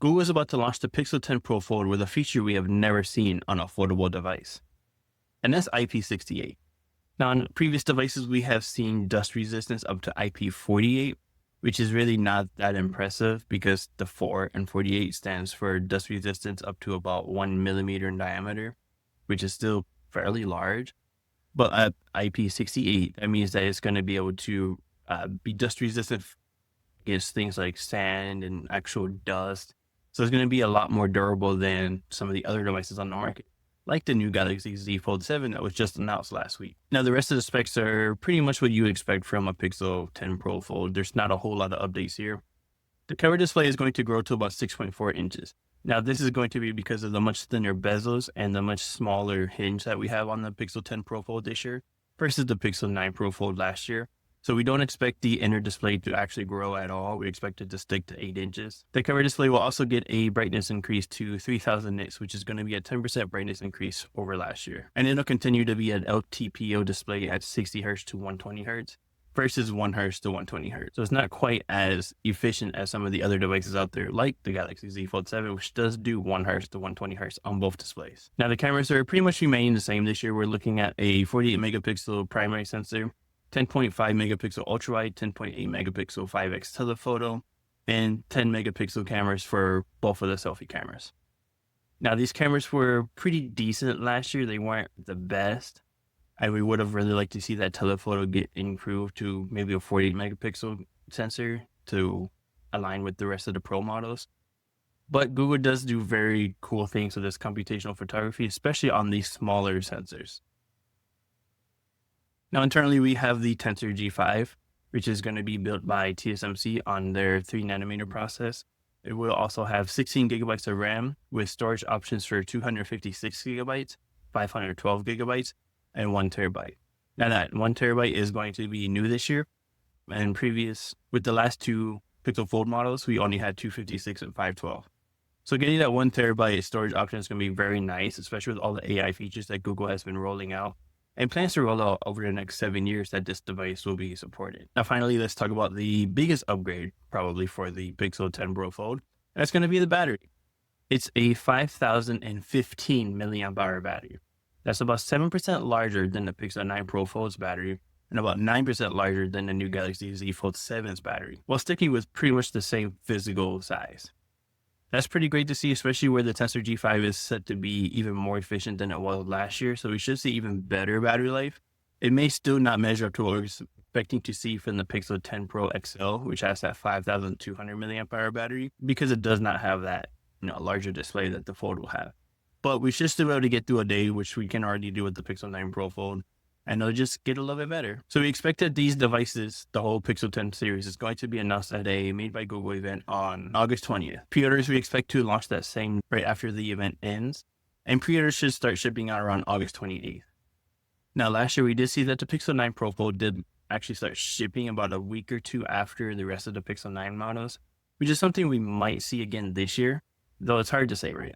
Google is about to launch the Pixel 10 Pro Fold with a feature we have never seen on a foldable device, and that's IP68. Now, on previous devices, we have seen dust resistance up to IP48, which is really not that impressive because the 4 and 48 stands for dust resistance up to about 1 millimeter in diameter, which is still fairly large. But at IP68, that means that it's going to be able to be dust resistant against things like sand and actual dust. So it's going to be a lot more durable than some of the other devices on the market, like the new Galaxy Z Fold 7 that was just announced last week. Now, the rest of the specs are pretty much what you would expect from a Pixel 10 Pro Fold. There's not a whole lot of updates here. The cover display is going to grow to about 6.4 inches. Now, this is going to be because of the much thinner bezels and the much smaller hinge that we have on the Pixel 10 Pro Fold this year versus the Pixel 9 Pro Fold last year. So we don't expect the inner display to actually grow at all. We expect it to stick to 8 inches. The cover display will also get a brightness increase to 3000 nits, which is going to be a 10% brightness increase over last year. And it'll continue to be an LTPO display at 60 Hz to 120 Hz versus 1 Hz to 120 Hz. So it's not quite as efficient as some of the other devices out there, like the Galaxy Z Fold 7, which does do 1 Hz to 120 Hz on both displays. Now, the cameras are pretty much remaining the same this year. We're looking at a 48 megapixel primary sensor, 10.5 megapixel ultra wide, 10.8 megapixel 5x telephoto, and 10 megapixel cameras for both of the selfie cameras. Now, these cameras were pretty decent last year. They weren't the best. And we would have really liked to see that telephoto get improved to maybe a 48 megapixel sensor to align with the rest of the Pro models. But Google does do very cool things with this computational photography, especially on these smaller sensors. Now, internally, we have the Tensor G5, which is going to be built by TSMC on their 3nm process. It will also have 16 gigabytes of RAM with storage options for 256 gigabytes, 512 gigabytes, and 1 terabyte. Now, that 1 terabyte is going to be new this year. And with the last two Pixel Fold models, we only had 256 and 512. So getting that 1 terabyte storage option is going to be very nice, especially with all the AI features that Google has been rolling out and plans to roll out over the next 7 years that this device will be supported. Now, finally, let's talk about the biggest upgrade probably for the Pixel 10 Pro Fold. And that's going to be the battery. It's a 5015 milliamp hour battery. That's about 7% larger than the Pixel 9 Pro Fold's battery and about 9% larger than the new Galaxy Z Fold 7's battery, while sticking with pretty much the same physical size. That's pretty great to see, especially where the Tensor G5 is set to be even more efficient than it was last year. So we should see even better battery life. It may still not measure up to what we're expecting to see from the Pixel 10 Pro XL, which has that 5200 milliamp hour battery, because it does not have that larger display that the Fold will have. But we should still be able to get through a day, which we can already do with the Pixel 9 Pro Fold, and it'll just get a little bit better. So we expect that these devices, the whole Pixel 10 series, is going to be announced at a Made by Google event on August 20th. Pre-orders, we expect to launch that same right after the event ends, and pre-orders should start shipping out around August 28th. Now, last year, we did see that the Pixel 9 Pro Fold did actually start shipping about a week or two after the rest of the Pixel 9 models, which is something we might see again this year, though it's hard to say right